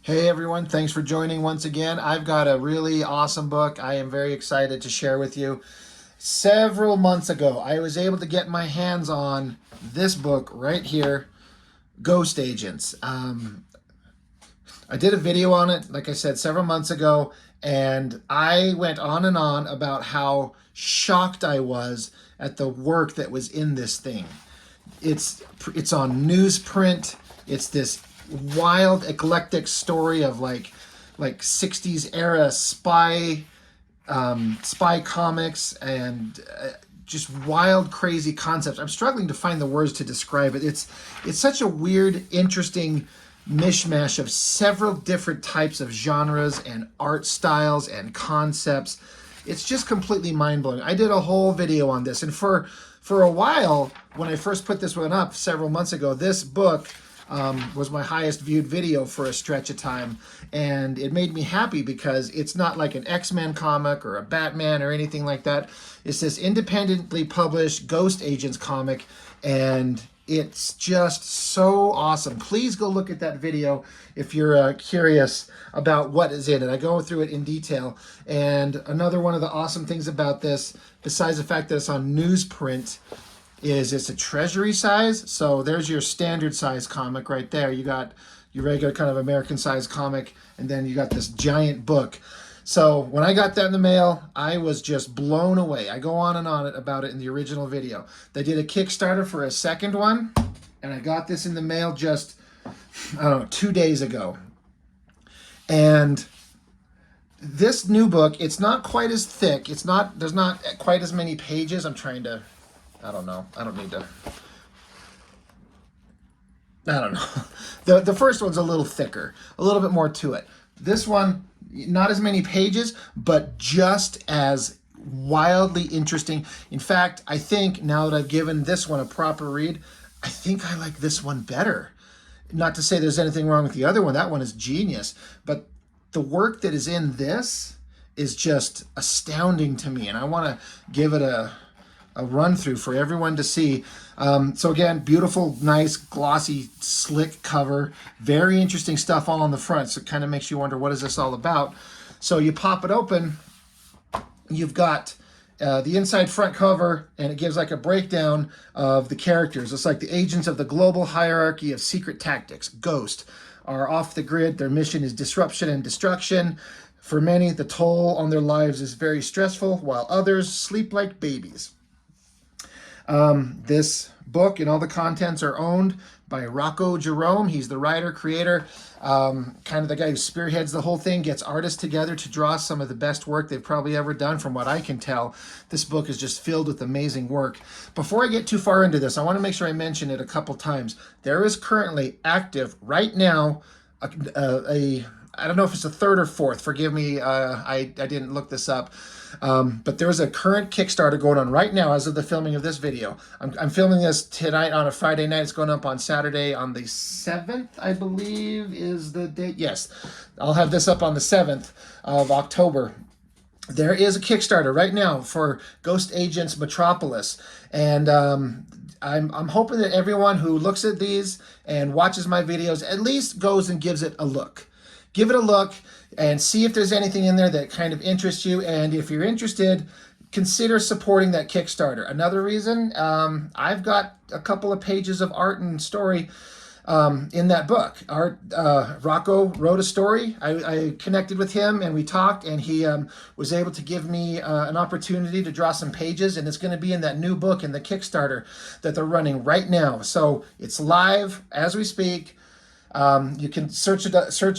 Hey everyone, thanks for joining once again. I've got a really awesome book I am very excited to share with you. Several months ago, I was able to get my hands on this book right here, Ghost Agents. I did a video on it, like I said, several months ago, and I went on and on about how shocked I was at the work that was in this thing. It's on newsprint. It's this wild, eclectic story of like 60s era spy comics and just wild, crazy concepts. I'm struggling to find the words to describe it. It's such a weird, interesting mishmash of several different types of genres and art styles and concepts. It's just completely mind-blowing. I did a whole video on this, and for a while, when I first put this one up several months ago, this book was my highest viewed video for a stretch of time, and it made me happy because it's not like an X-Men comic or a Batman or anything like that. It's this independently published Ghost Agents comic, and it's just so awesome. Please go look at that video if you're curious about what is in it. I go through it in detail. And another one of the awesome things about this, besides the fact that it's on newsprint, is it's a treasury size. So there's your standard size comic right there. You got your regular kind of American size comic, and then you got this giant book. So when I got that in the mail, I was just blown away. I go on and on about it in the original video. They did a Kickstarter for a second one, and I got this in the mail just, I don't know, 2 days ago. And this new book, it's not quite as thick. There's not quite as many pages. I don't know. I don't know. The first one's a little thicker, a little bit more to it. This one, not as many pages, but just as wildly interesting. In fact, I think now that I've given this one a proper read, I think I like this one better. Not to say there's anything wrong with the other one. That one is genius. But the work that is in this is just astounding to me, and I want to give it a run through for everyone to see. So again, beautiful, nice, glossy, slick cover. Very interesting stuff all on the front. So it kind of makes you wonder, what is this all about? So you pop it open, you've got the inside front cover, and it gives like a breakdown of the characters. It's like the agents of the global hierarchy of secret tactics, Ghost, are off the grid. Their mission is disruption and destruction. For many, the toll on their lives is very stressful, while others sleep like babies. This book and all the contents are owned by Rocco Jerome. He's the writer, creator, kind of the guy who spearheads the whole thing, gets artists together to draw some of the best work they've probably ever done. From what I can tell, this book is just filled with amazing work. Before I get too far into this, I want to make sure I mention it a couple times. There is currently active right now I don't know if it's the third or fourth. Forgive me, I didn't look this up. But there's a current Kickstarter going on right now as of the filming of this video. I'm filming this tonight on a Friday night. It's going up on Saturday on the 7th, I believe is the date. Yes, I'll have this up on the 7th of October. There is a Kickstarter right now for Ghost Agents Metropolis. And I'm hoping that everyone who looks at these and watches my videos at least goes and gives it a look. Give it a look and see if there's anything in there that kind of interests you. And if you're interested, consider supporting that Kickstarter. Another reason, I've got a couple of pages of art and story in that book. Rocco wrote a story. I connected with him and we talked, and he was able to give me an opportunity to draw some pages, and it's going to be in that new book in the Kickstarter that they're running right now. So it's live as we speak. You can search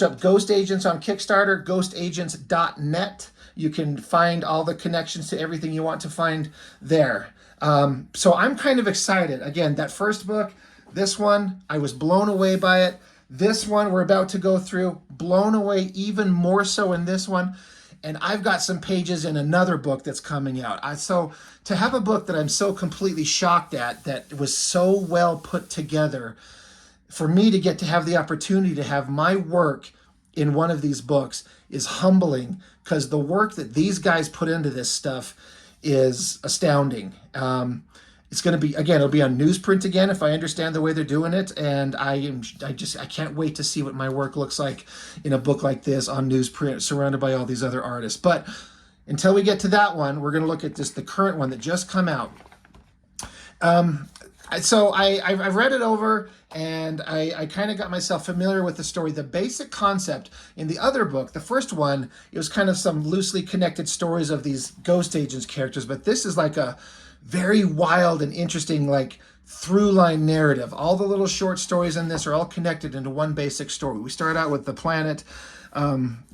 up Ghost Agents on Kickstarter, ghostagents.net. You can find all the connections to everything you want to find there. So I'm kind of excited. Again, that first book, this one, I was blown away by it. This one we're about to go through, blown away even more so in this one. And I've got some pages in another book that's coming out. So to have a book that I'm so completely shocked at, that was so well put together, for me to get to have the opportunity to have my work in one of these books is humbling, because the work that these guys put into this stuff is astounding. It's going to be, again, it'll be on newsprint again if I understand the way they're doing it, and I can't wait to see what my work looks like in a book like this on newsprint, surrounded by all these other artists. But until we get to that one, we're going to look at the current one that just come out. So I've read it over, and I kind of got myself familiar with the story. The basic concept in the other book, the first one, it was kind of some loosely connected stories of these ghost agents characters, but this is like a very wild and interesting, like, through line narrative. All the little short stories in this are all connected into one basic story. We start out with the planet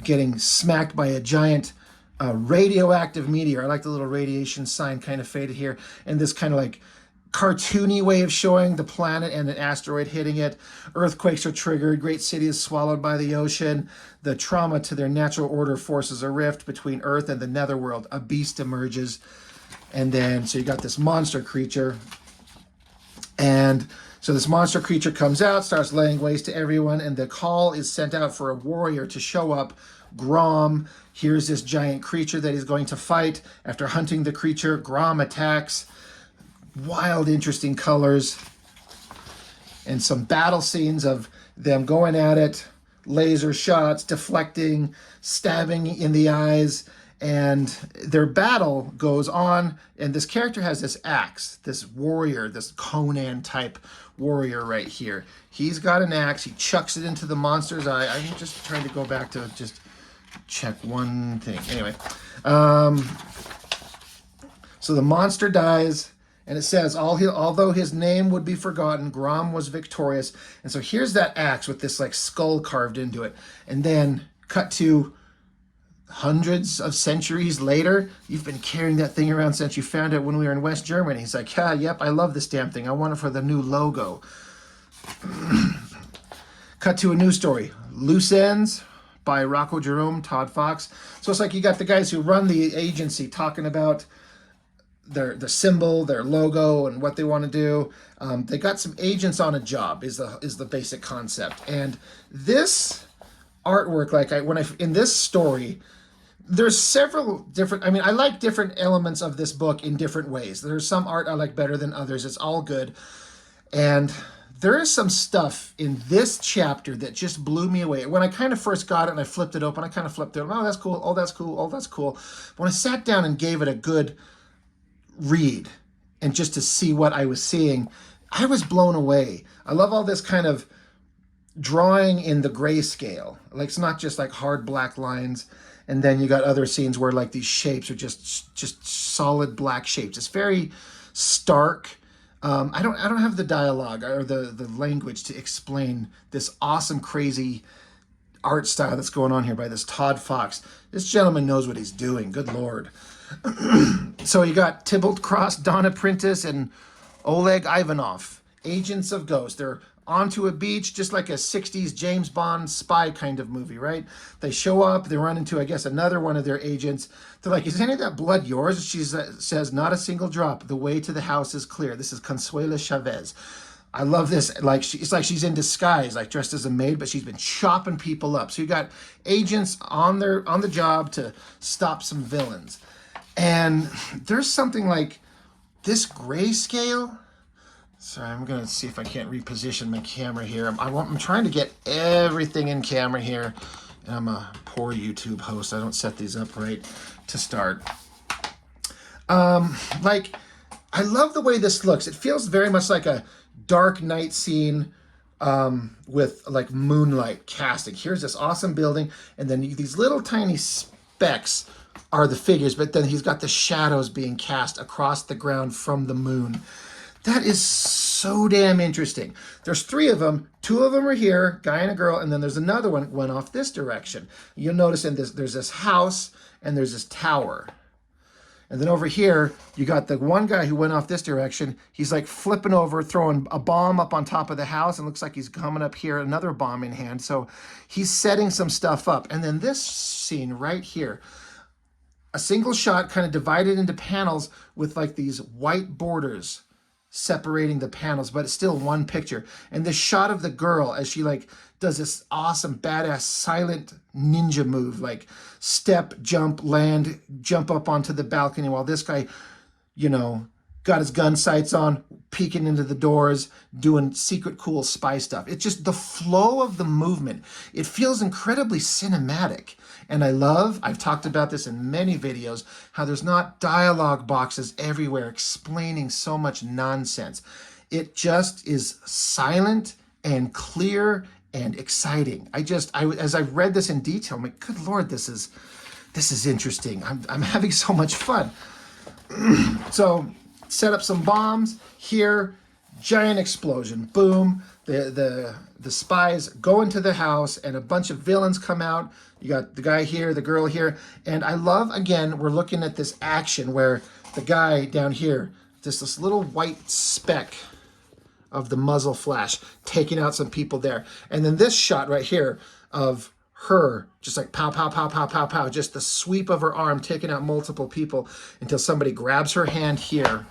getting smacked by a giant radioactive meteor. I like the little radiation sign kind of faded here, and this kind of like cartoony way of showing the planet and an asteroid hitting it. Earthquakes are triggered. Great city is swallowed by the ocean. The trauma to their natural order forces a rift between Earth and the netherworld. A beast emerges. And then, so you got this monster creature. And so this monster creature comes out, starts laying waste to everyone, and the call is sent out for a warrior to show up. Grom hears this giant creature that he's going to fight. After hunting the creature, Grom attacks. Wild, interesting colors. And some battle scenes of them going at it. Laser shots, deflecting, stabbing in the eyes. And their battle goes on, and this character has this axe, this warrior, this Conan type warrior right here. He's got an axe. He chucks it into the monster's eye. I'm just trying to go back to just check one thing. Anyway, so the monster dies, and it says, although his name would be forgotten, Grom was victorious. And so here's that axe with this like skull carved into it. And then cut to hundreds of centuries later. You've been carrying that thing around since you found it when we were in West Germany. He's like, yep, I love this damn thing. I want it for the new logo. Cut to a new story. Loose Ends by Rocco Jerome, Todd Fox. So it's like you got the guys who run the agency talking about their symbol, their logo, and what they want to do. They got some agents on a job is the basic concept. And this artwork, like in this story, there's several different, I like different elements of this book in different ways. There's some art I like better than others. It's all good. And there is some stuff in this chapter that just blew me away. When I kind of first got it and I flipped it open, I kind of flipped it. Oh, that's cool. Oh, that's cool. Oh, that's cool. But when I sat down and gave it a good read and just to see what I was seeing, I was blown away. I love all this kind of drawing in the grayscale. Like, it's not just like hard black lines. And then you got other scenes where like these shapes are just solid black shapes. It's very stark. I don't have the dialogue or the language to explain this awesome, crazy art style that's going on here by this Todd Fox. This gentleman knows what he's doing. Good Lord. So you got Tybalt Cross, Donna Prentice, and Oleg Ivanov, agents of Ghost. They're onto a beach, just like a 60s James Bond spy kind of movie, right? They show up, they run into, I guess, another one of their agents. They're like, is any of that blood yours? She says, not a single drop. The way to the house is clear. This is Consuela Chavez. I love this. Like, it's like she's in disguise, like dressed as a maid, but she's been chopping people up. So you got agents on the job to stop some villains. And there's something like this grayscale. Sorry, I'm going to see if I can't reposition my camera here. I'm trying to get everything in camera here. And I'm a poor YouTube host. I don't set these up right to start. Like, I love the way this looks. It feels very much like a dark night scene with like moonlight casting. Here's this awesome building. And then these little tiny specks are the figures. But then he's got the shadows being cast across the ground from the moon. That is so damn interesting. There's three of them. Two of them are here, guy and a girl, and then there's another one went off this direction. You'll notice in this, there's this house and there's this tower. And then over here, you got the one guy who went off this direction. He's like flipping over, throwing a bomb up on top of the house, and looks like he's coming up here, another bomb in hand. So he's setting some stuff up. And then this scene right here, a single shot kind of divided into panels with like these white borders separating the panels, but it's still one picture. And this shot of the girl as she like does this awesome badass silent ninja move, like step, jump, land, jump up onto the balcony, while this guy, you know, got his gun sights on, peeking into the doors, doing secret cool spy stuff. It's just the flow of the movement. It feels incredibly cinematic. And I've talked about this in many videos, how there's not dialogue boxes everywhere explaining so much nonsense. It just is silent and clear and exciting. As I read this in detail, I'm like, good Lord, this is interesting. I'm having so much fun. So set up some bombs here, giant explosion, boom. The spies go into the house and a bunch of villains come out. You got the guy here, the girl here. And I love, again, we're looking at this action where the guy down here, just this little white speck of the muzzle flash, taking out some people there. And then this shot right here of her, just like pow, pow, pow, pow, pow, pow, just the sweep of her arm, taking out multiple people until somebody grabs her hand here.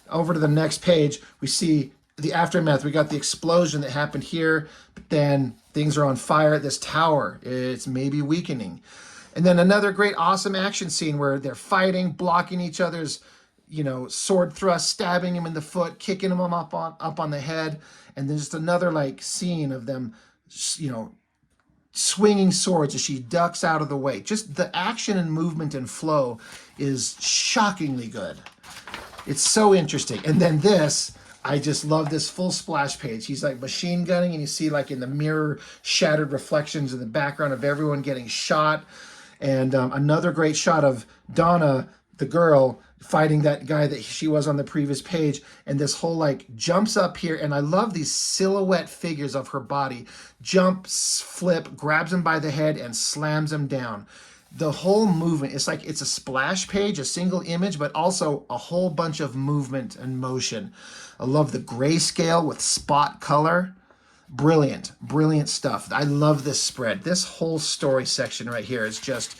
Over to the next page, we see the aftermath. We got the explosion that happened here, but then things are on fire at this tower. It's maybe weakening. And then another great, awesome action scene where they're fighting, blocking each other's, sword thrust, stabbing him in the foot, kicking him up on the head. And then just another like scene of them, swinging swords as she ducks out of the way. Just the action and movement and flow is shockingly good. It's so interesting. And then this, I just love this full splash page. He's like machine gunning, and you see like in the mirror shattered reflections in the background of everyone getting shot. And another great shot of Donna, the girl, fighting that guy that she was on the previous page. And this whole like jumps up here. And I love these silhouette figures of her body. Jumps, flip, grabs him by the head and slams him down. The whole movement, it's like it's a splash page, a single image, but also a whole bunch of movement and motion. I love the grayscale with spot color. Brilliant, brilliant stuff. I love this spread. This whole story section right here is just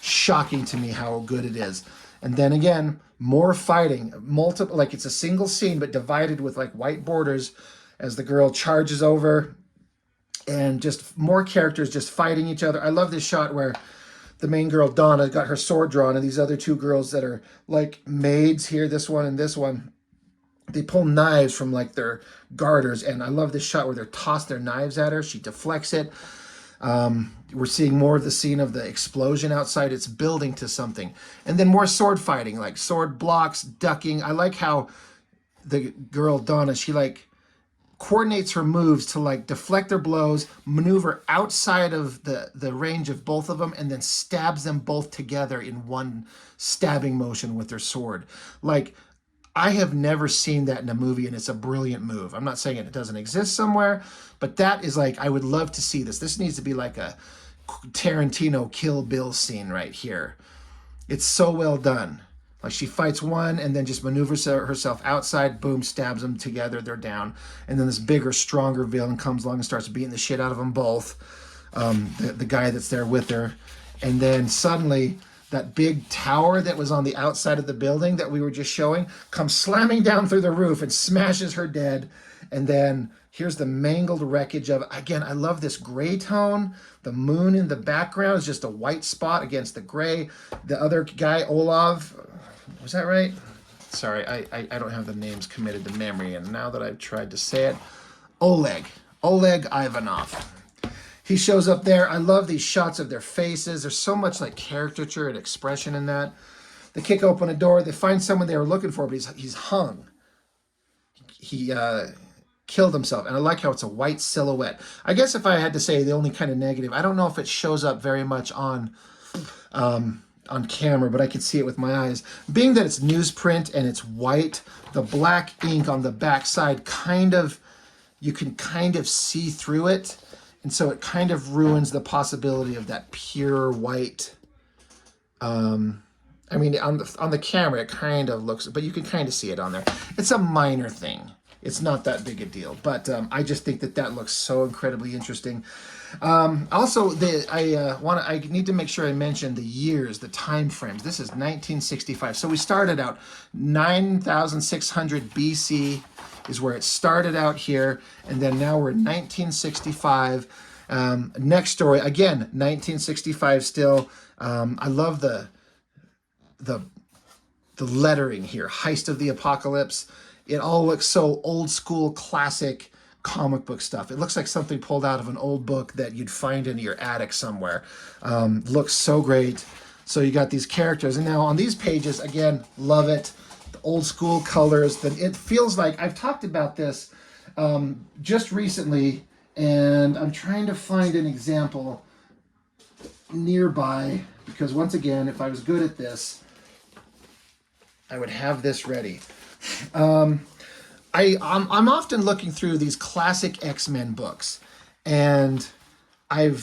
shocking to me how good it is. And then again, more fighting, multiple, like it's a single scene, but divided with like white borders as the girl charges over, and just more characters just fighting each other. I love this shot where the main girl, Donna, got her sword drawn, and these other two girls that are like maids here, this one and this one, they pull knives from like their garters. And I love this shot where they're tossed their knives at her. She deflects it. We're seeing more of the scene of the explosion outside. It's building to something. And then more sword fighting, like sword blocks, ducking. I like how the girl, Donna, she like coordinates her moves to like deflect their blows, maneuver outside of the range of both of them, and then stabs them both together in one stabbing motion with their sword. Like, I have never seen that in a movie, and it's a brilliant move. I'm not saying it doesn't exist somewhere, but that is like, I would love to see this. This needs to be like a Tarantino Kill Bill scene right here. It's so well done. Like she fights one and then just maneuvers herself outside, boom, stabs them together, they're down. And then this bigger, stronger villain comes along and starts beating the shit out of them both. The guy that's there with her. And then suddenly that big tower that was on the outside of the building that we were just showing comes slamming down through the roof and smashes her dead. And then here's the mangled wreckage of it. Again, I love this gray tone. The moon in the background is just a white spot against the gray. The other guy, Olav, was that right? Sorry, I don't have the names committed to memory. And now that I've tried to say it, Oleg Ivanov. He shows up there. I love these shots of their faces. There's so much like caricature and expression in that. They kick open a door. They find someone they were looking for, but he's hung. He killed himself. And I like how it's a white silhouette. I guess if I had to say the only kind of negative, I don't know if it shows up very much on camera, but I could see it with my eyes. Being that it's newsprint and it's white, the black ink on the back side you can kind of see through it. And so it kind of ruins the possibility of that pure white. I mean, on the camera, it kind of looks, but you can kind of see it on there. It's a minor thing. It's not that big a deal, but I just think that looks so incredibly interesting. Also, I need to make sure I mention the years, the time frames. This is 1965. So we started out 9,600 BC is where it started out here, and then now we're in 1965. Next story, again, 1965 still. I love the the lettering here, Heist of the Apocalypse. It all looks so old school, classic comic book stuff. It looks like something pulled out of an old book that you'd find in your attic somewhere. Looks so great. So you got these characters. And now on these pages, again, love it. The old school colors. It feels like, I've talked about this just recently, and I'm trying to find an example nearby, because once again, if I was good at this, I would have this ready. I'm often looking through these classic X-Men books, and I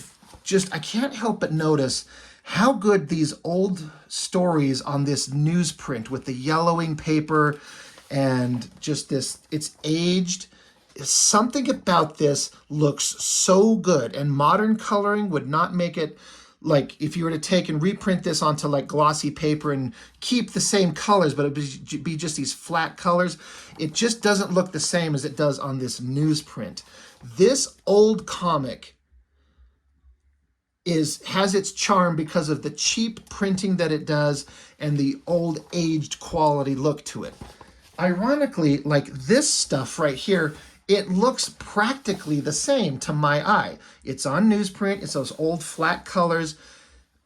can't help but notice how good these old stories on this newsprint with the yellowing paper and just this, it's aged. Something about this looks so good, and modern coloring would not make it. Like if you were to take and reprint this onto like glossy paper and keep the same colors, but it would be just these flat colors, it just doesn't look the same as it does on this newsprint. This old comic has its charm because of the cheap printing that it does and the old aged quality look to it. Ironically, like this stuff right here, it looks practically the same to my eye. It's on newsprint, it's those old flat colors,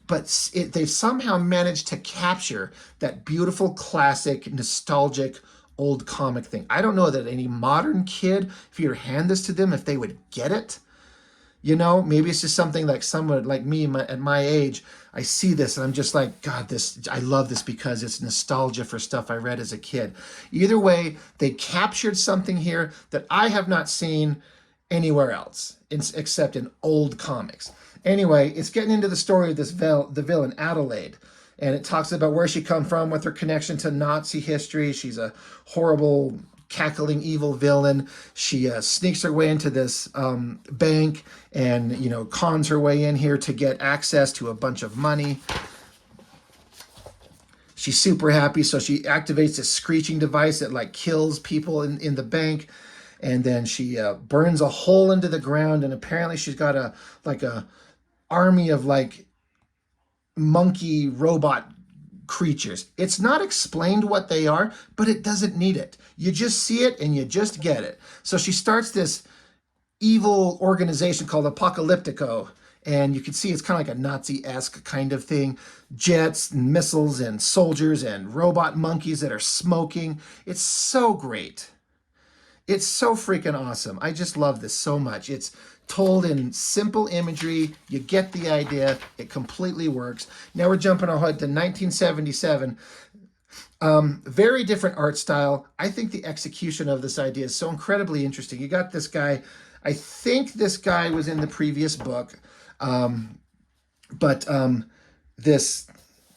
but they've somehow managed to capture that beautiful, classic, nostalgic, old comic thing. I don't know that any modern kid, if you were to hand this to them, if they would get it. You know, maybe it's just something like someone like me at my age, I see this and I'm just like, God, I love this because it's nostalgia for stuff I read as a kid. Either way, they captured something here that I have not seen anywhere else except in old comics. Anyway, it's getting into the story of the villain, Adelaide. And it talks about where she come from with her connection to Nazi history. She's a horrible, cackling evil villain. She sneaks her way into this bank and, you know, cons her way in here to get access to a bunch of money. She's super happy, so she activates this screeching device that like kills people in the bank, and then she burns a hole into the ground, and apparently she's got a army of like monkey robot creatures. It's not explained what they are, but it doesn't need it. You just see it and you just get it. So she starts this evil organization called Apocalyptico, and you can see it's kind of like a Nazi-esque kind of thing. Jets and missiles and soldiers and robot monkeys that are smoking. It's so great. It's so freaking awesome. I just love this so much. It's told in simple imagery. You get the idea. It completely works. Now we're jumping ahead to 1977. Very different art style. I think the execution of this idea is so incredibly interesting. You got this guy. I think this guy was in the previous book. This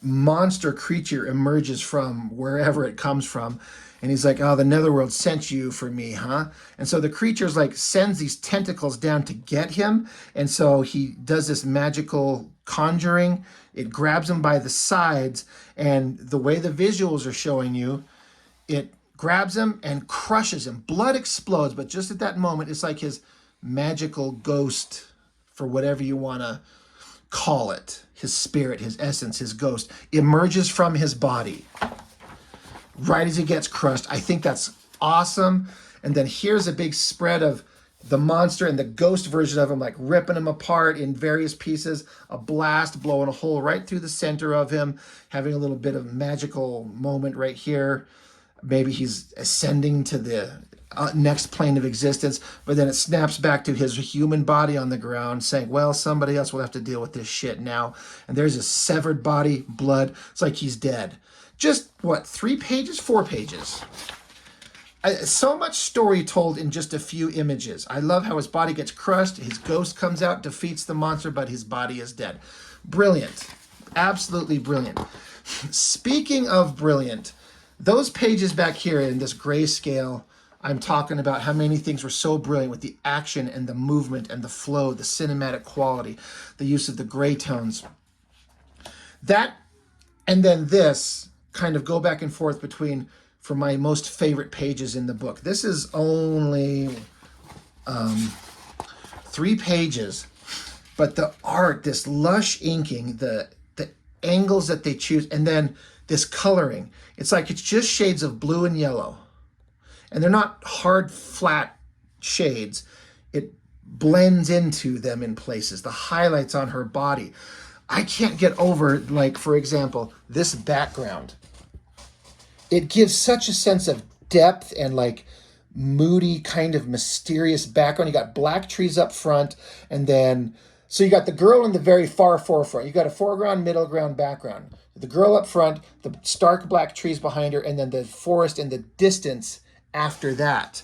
monster creature emerges from wherever it comes from. And he's like, oh, the netherworld sent you for me, huh? And so the creature's like sends these tentacles down to get him. And so he does this magical conjuring. It grabs him by the sides. And the way the visuals are showing you, it grabs him and crushes him. Blood explodes. But just at that moment, it's like his magical ghost, for whatever you want to call it, his spirit, his essence, his ghost, emerges from his body right as he gets crushed. I think that's awesome. And then here's a big spread of the monster and the ghost version of him, like ripping him apart in various pieces, a blast blowing a hole right through the center of him, having a little bit of magical moment right here. Maybe he's ascending to the next plane of existence, but then it snaps back to his human body on the ground saying, well, somebody else will have to deal with this shit now. And there's a severed body, blood. It's like he's dead. Just, what, 3 pages? 4 pages. So much story told in just a few images. I love how his body gets crushed, his ghost comes out, defeats the monster, but his body is dead. Brilliant. Absolutely brilliant. Speaking of brilliant, those pages back here in this grayscale, I'm talking about how many things were so brilliant with the action and the movement and the flow, the cinematic quality, the use of the gray tones. That, and then this, kind of go back and forth between for my most favorite pages in the book. This is only 3 pages, but the art, this lush inking, the angles that they choose, and then this coloring. It's like it's just shades of blue and yellow. And they're not hard, flat shades. It blends into them in places. The highlights on her body. I can't get over, like, for example, this background. It gives such a sense of depth and like moody, kind of mysterious background. You got black trees up front, and then, so you got the girl in the very far forefront. You got a foreground, middle ground, background. The girl up front, the stark black trees behind her, and then the forest in the distance after that.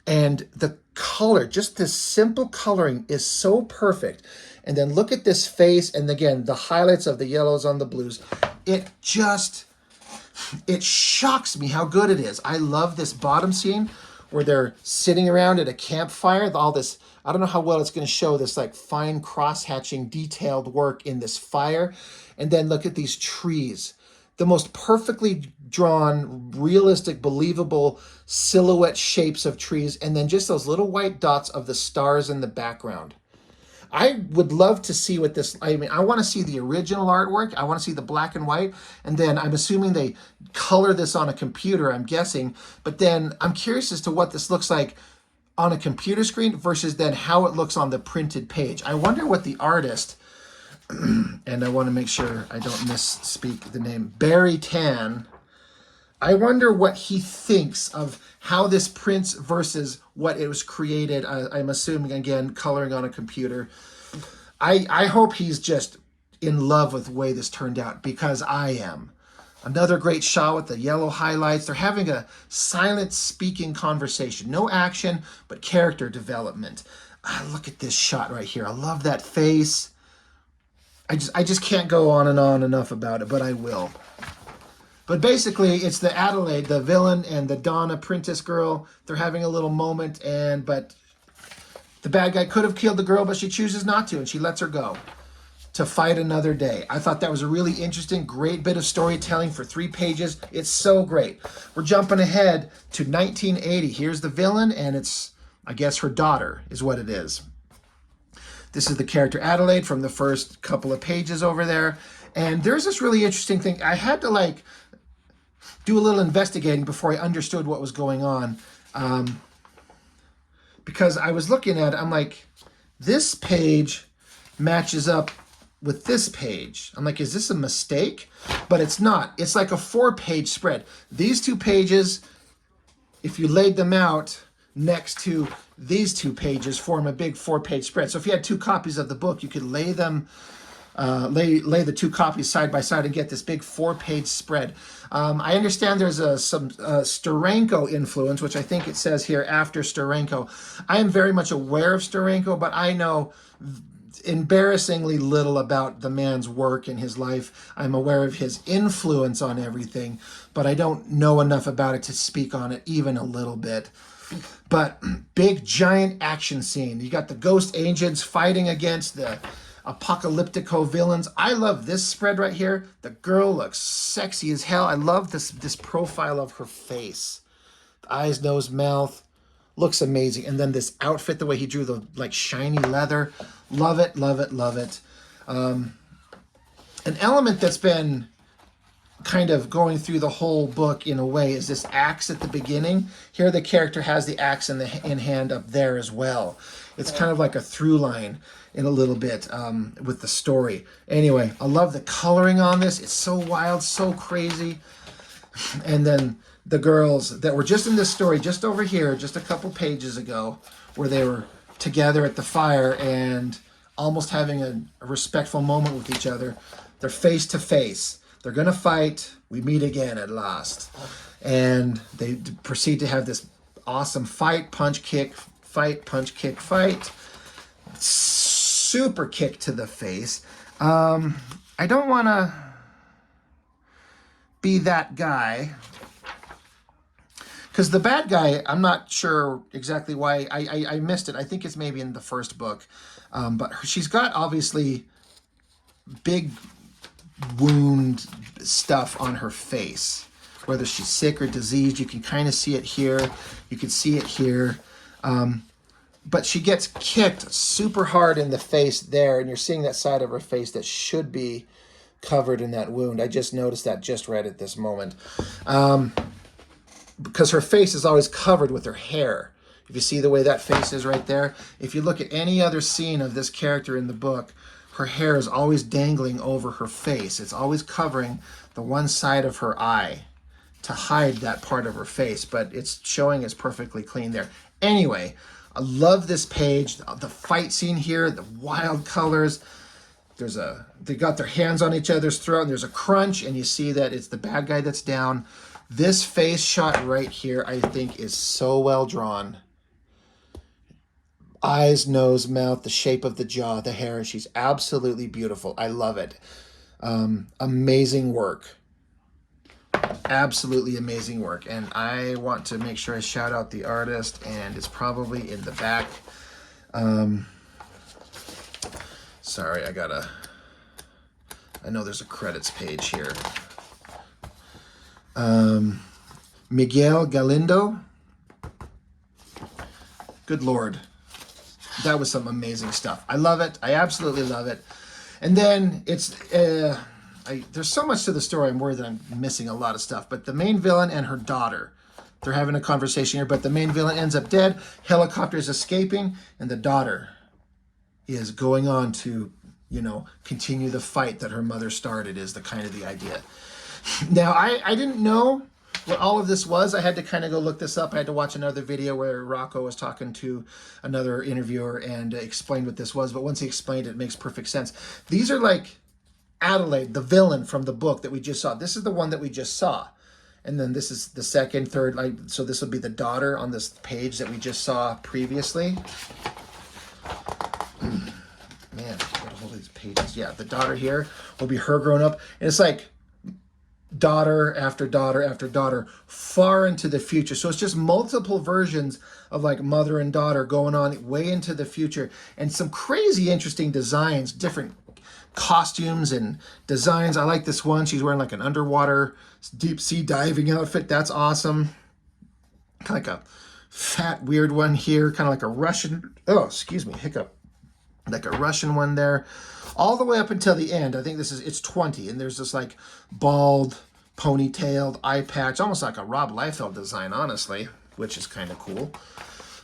And the color, just this simple coloring is so perfect. And then look at this face, and again, the highlights of the yellows on the blues. It shocks me how good it is. I love this bottom scene where they're sitting around at a campfire. All this, I don't know how well it's going to show this like fine cross-hatching detailed work in this fire. And then look at these trees. The most perfectly drawn, realistic, believable silhouette shapes of trees. And then just those little white dots of the stars in the background. I would love to see what this, I mean, I want to see the original artwork. I want to see the black and white. And then I'm assuming they color this on a computer, I'm guessing. But then I'm curious as to what this looks like on a computer screen versus then how it looks on the printed page. I wonder what the artist, and I want to make sure I don't misspeak the name, Barry Tan. I wonder what he thinks of how this prints versus what it was created. I'm assuming, again, coloring on a computer. I hope he's just in love with the way this turned out, because I am. Another great shot with the yellow highlights. They're having a silent speaking conversation. No action, but character development. Look at this shot right here. I love that face. I just can't go on and on enough about it, but I will. But basically, it's the Adelaide, the villain, and the Dawn apprentice girl. They're having a little moment, but the bad guy could have killed the girl, but she chooses not to, and she lets her go to fight another day. I thought that was a really interesting, great bit of storytelling for 3 pages. It's so great. We're jumping ahead to 1980. Here's the villain, and it's, I guess, her daughter is what it is. This is the character Adelaide from the first couple of pages over there. And there's this really interesting thing. I had to do a little investigating before I understood what was going on. Because I was looking at it, I'm like, this page matches up with this page. I'm like, is this a mistake? But it's not. It's like a 4-page spread. These 2 pages, if you laid them out next to these 2 pages, form a big 4-page spread. So if you had 2 copies of the book, you could lay them lay the 2 copies side by side and get this big 4-page spread. I understand there's some Steranko influence, which I think it says here after Steranko. I am very much aware of Steranko, but I know embarrassingly little about the man's work in his life. I'm aware of his influence on everything, but I don't know enough about it to speak on it even a little bit. But big giant action scene. You got the ghost agents fighting against the apocalyptico villains. I love this spread right here. The girl looks sexy as hell. I love this profile of her face. The eyes, nose, mouth. Looks amazing. And then this outfit, the way he drew the shiny leather. Love it, love it, love it. An element that's been kind of going through the whole book in a way is this axe at the beginning. Here the character has the axe in hand up there as well. It's kind of like a through line in a little bit with the story. Anyway, I love the coloring on this. It's so wild, so crazy. And then the girls that were just in this story, just over here, just a couple pages ago, where they were together at the fire and almost having a respectful moment with each other. They're face to face. They're going to fight. We meet again at last. And they proceed to have this awesome fight, punch, kick, fight, punch, kick, fight. Super kick to the face. I don't want to be that guy, because the bad guy, I'm not sure exactly why. I missed it. I think it's maybe in the first book. But she's got obviously big wound stuff on her face. Whether she's sick or diseased, you can kind of see it here. You can see it here. But she gets kicked super hard in the face there, and you're seeing that side of her face that should be covered in that wound. I just noticed that just right at this moment. Because her face is always covered with her hair. If you see the way that face is right there, if you look at any other scene of this character in the book, her hair is always dangling over her face. It's always covering the one side of her eye to hide that part of her face, but it's showing it's perfectly clean there. Anyway, I love this page. The fight scene here, the wild colors. They got their hands on each other's throat, and there's a crunch, and you see that it's the bad guy that's down. This face shot right here, I think, is so well drawn. Eyes, nose, mouth, the shape of the jaw, the hair. She's absolutely beautiful. I love it. Amazing work. Absolutely amazing work. And I want to make sure I shout out the artist, and it's probably in the back. Sorry, I know there's a credits page here. Miguel Galindo. Good Lord. That was some amazing stuff. I love it. I absolutely love it. And then it's, there's so much to the story, I'm worried that I'm missing a lot of stuff. But the main villain and her daughter, they're having a conversation here, but the main villain ends up dead. Helicopter's escaping, and the daughter is going on to, continue the fight that her mother started, is the idea. Now, I didn't know what all of this was. I had to kind of go look this up. I had to watch another video where Rocco was talking to another interviewer and explained what this was. But once he explained it, it makes perfect sense. These are like Adelaide, the villain from the book that we just saw. This is the one that we just saw. And then this is the second, third. So this will be the daughter on this page that we just saw previously. Man, I got a hold of these pages. Yeah, the daughter here will be her grown up. And it's like daughter after daughter after daughter far into the future. So it's just multiple versions of like mother and daughter going on way into the future, and some crazy interesting designs, different costumes and designs. I like this one. She's wearing like an underwater deep sea diving outfit. That's awesome. Kind of like a fat weird one here, kind of like a Russian, hiccup, like a Russian one there, all the way up until the end. I think it's 20, and there's this like bald, ponytailed eye patch, almost like a Rob Liefeld design, honestly, which is kind of cool.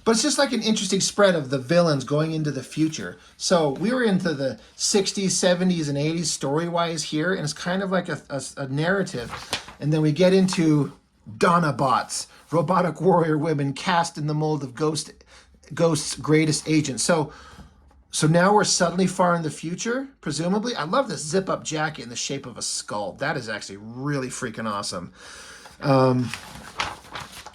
But it's just like an interesting spread of the villains going into the future. So we were into the 60s, 70s, and 80s story-wise here, and it's kind of like a narrative. And then we get into Donabots, robotic warrior women cast in the mold of Ghost's greatest agent. So now we're suddenly far in the future, presumably. I love this zip-up jacket in the shape of a skull. That is actually really freaking awesome.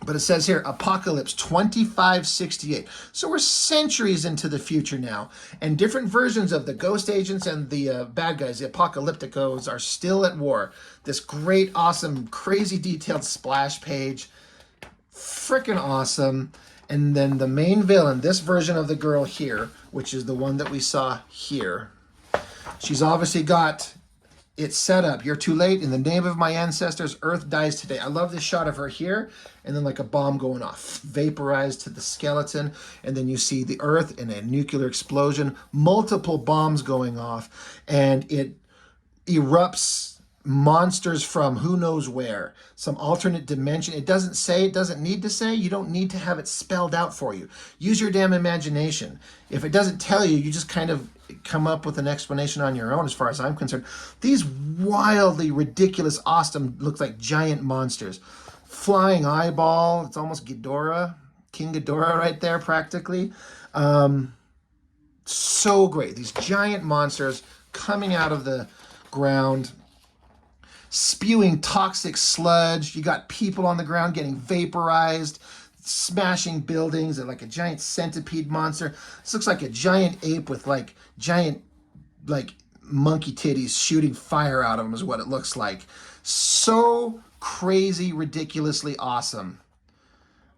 But it says here, Apocalypse 2568. So we're centuries into the future now. And different versions of the ghost agents and the bad guys, the apocalypticos, are still at war. This great, awesome, crazy detailed splash page. Freaking awesome. And then the main villain, this version of the girl here, which is the one that we saw here. She's obviously got it set up. You're too late. In the name of my ancestors, Earth dies today. I love this shot of her here, and then like a bomb going off, vaporized to the skeleton, and then you see the Earth in a nuclear explosion, multiple bombs going off, and it erupts monsters from who knows where, some alternate dimension. It doesn't say, it doesn't need to say. You don't need to have it spelled out for you. Use your damn imagination. If it doesn't tell you, you just kind of come up with an explanation on your own, as far as I'm concerned. These wildly ridiculous, awesome, look like giant monsters. Flying eyeball, it's almost Ghidorah, King Ghidorah right there practically. So great. These giant monsters coming out of the ground, spewing toxic sludge. You got people on the ground getting vaporized, smashing buildings, and like a giant centipede monster. This looks like a giant ape with like giant monkey titties shooting fire out of them is what it looks like. So crazy, ridiculously awesome.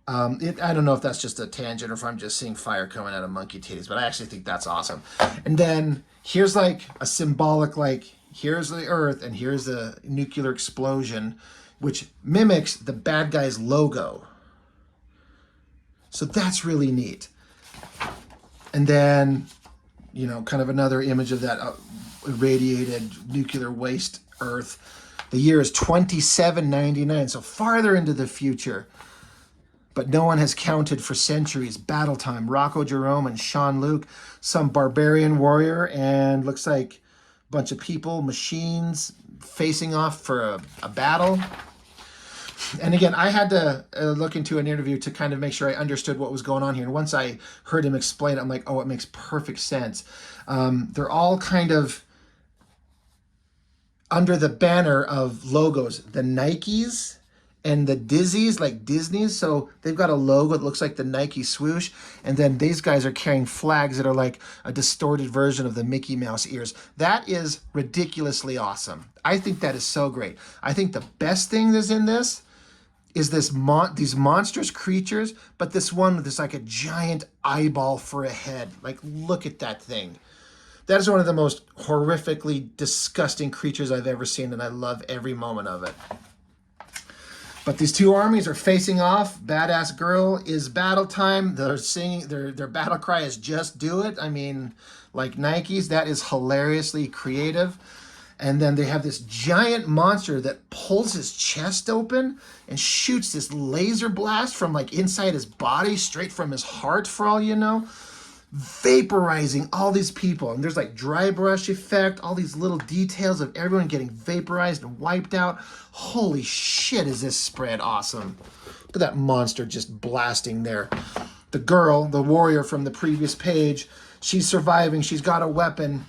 I don't know if that's just a tangent or if I'm just seeing fire coming out of monkey titties, but I actually think that's awesome. And then here's like a symbolic, like, here's the Earth and here's the nuclear explosion, which mimics the bad guy's logo. So that's really neat. And then, kind of another image of that irradiated nuclear waste Earth. The year is 2799, so farther into the future. But no one has counted for centuries. Battle time. Rocco Jerome and Sean Luke, some barbarian warrior, and looks like a bunch of people, machines, facing off for a battle. And again, I had to look into an interview to kind of make sure I understood what was going on here. And once I heard him explain it, I'm like, oh, it makes perfect sense. They're all kind of under the banner of logos. The Nikes and the Dizzies, like Disney's. So they've got a logo that looks like the Nike swoosh. And then these guys are carrying flags that are like a distorted version of the Mickey Mouse ears. That is ridiculously awesome. I think that is so great. I think the best thing that's in this is these monstrous creatures, but this one with this like a giant eyeball for a head. Like, look at that thing. That is one of the most horrifically disgusting creatures I've ever seen, and I love every moment of it. But these two armies are facing off. Badass Girl is battle time. They're singing, their battle cry is just do it. I mean, like Nikes, that is hilariously creative. And then they have this giant monster that pulls his chest open and shoots this laser blast from like inside his body, straight from his heart, for all you know, vaporizing all these people. And there's like dry brush effect, all these little details of everyone getting vaporized and wiped out. Holy shit, is this spread awesome. Look at that monster just blasting there. The girl, the warrior from the previous page, she's surviving. She's got a weapon.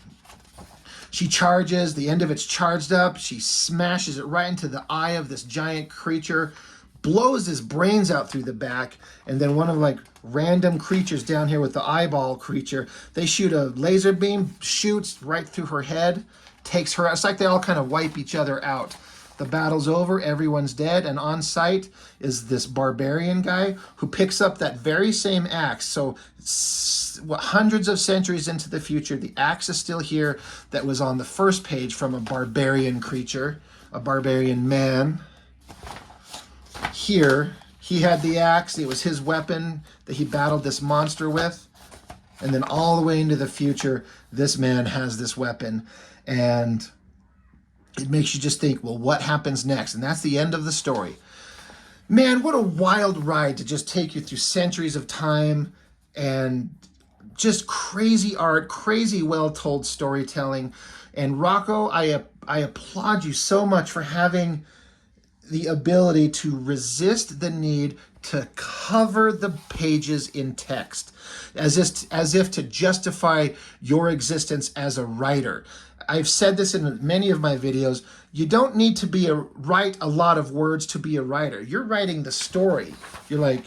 She charges. The end of it's charged up. She smashes it right into the eye of this giant creature, blows his brains out through the back, and then one of like random creatures down here with the eyeball creature, they shoot a laser beam, shoots right through her head, takes her out. It's like they all kind of wipe each other out. The battle's over, everyone's dead, and on site is this barbarian guy who picks up that very same axe. So hundreds of centuries into the future, the axe is still here that was on the first page from a barbarian creature, a barbarian man. Here, he had the axe. It was his weapon that he battled this monster with. And then all the way into the future, this man has this weapon. And it makes you just think, well, what happens next? And that's the end of the story. Man, what a wild ride to just take you through centuries of time and just crazy art, crazy well-told storytelling. And Rocco, I applaud you so much for having the ability to resist the need to cover the pages in text, as if to justify your existence as a writer. I've said this in many of my videos. You don't need to write a lot of words to be a writer. You're writing the story. You're like,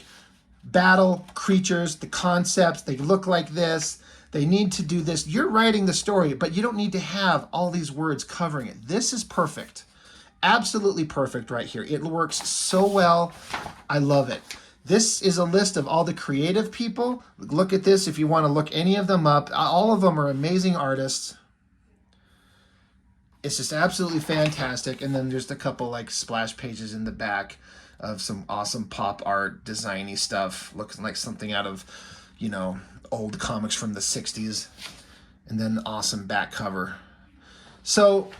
battle, creatures, the concepts, they look like this, they need to do this. You're writing the story, but you don't need to have all these words covering it. This is perfect. Absolutely perfect right here. It works so well. I love it. This is a list of all the creative people. Look at this if you want to look any of them up. All of them are amazing artists. It's just absolutely fantastic. And then there's a couple like splash pages in the back of some awesome pop art, designy stuff. Looks like something out of, you know, old comics from the 60s. And then awesome back cover. So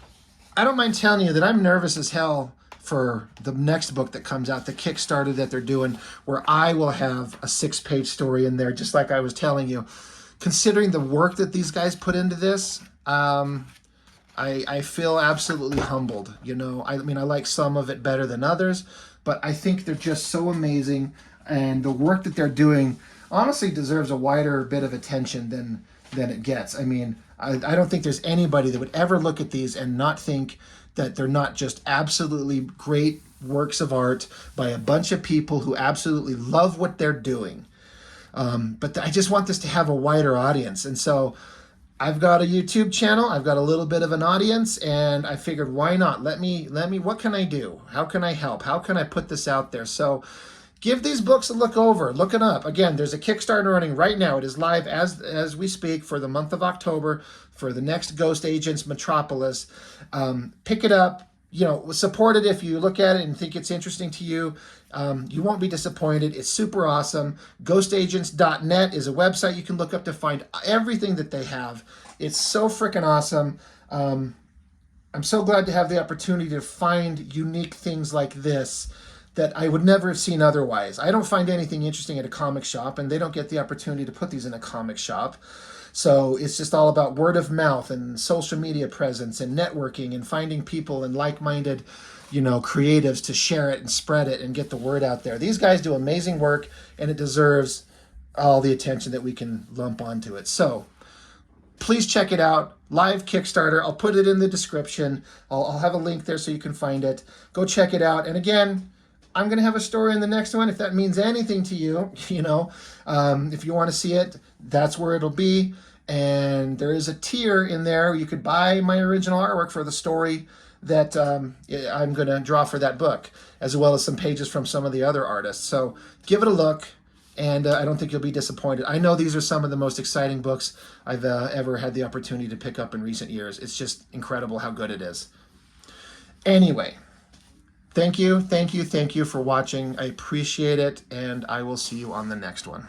I don't mind telling you that I'm nervous as hell for the next book that comes out, the Kickstarter that they're doing, where I will have a 6-page story in there, just like I was telling you. Considering the work that these guys put into this, I feel absolutely humbled. You know, I mean, I like some of it better than others, but I think they're just so amazing, and the work that they're doing honestly deserves a wider bit of attention than it gets. I mean, I don't think there's anybody that would ever look at these and not think that they're not just absolutely great works of art by a bunch of people who absolutely love what they're doing. But I just want this to have a wider audience. And so I've got a YouTube channel. I've got a little bit of an audience, and I figured, why not? Let me, what can I do? How can I help? How can I put this out there? So give these books a look over. Look it up. Again, there's a Kickstarter running right now. It is live as we speak for the month of October for the next Ghost Agents Metropolis. Pick it up. You know, support it if you look at it and think it's interesting to you. You won't be disappointed. It's super awesome. Ghostagents.net is a website you can look up to find everything that they have. It's so freaking awesome. I'm so glad to have the opportunity to find unique things like this that I would never have seen otherwise. I don't find anything interesting at a comic shop, and they don't get the opportunity to put these in a comic shop. So it's just all about word of mouth and social media presence and networking and finding people and like-minded, creatives to share it and spread it and get the word out there. These guys do amazing work, and it deserves all the attention that we can lump onto it. So please check it out. Live Kickstarter. I'll put it in the description. I'll have a link there so you can find it. Go check it out. And again, I'm going to have a story in the next one. If that means anything to you, if you want to see it, that's where it'll be. And there is a tier in there. You could buy my original artwork for the story that I'm going to draw for that book, as well as some pages from some of the other artists. So give it a look. And I don't think you'll be disappointed. I know these are some of the most exciting books I've ever had the opportunity to pick up in recent years. It's just incredible how good it is. Anyway, thank you for watching. I appreciate it, and I will see you on the next one.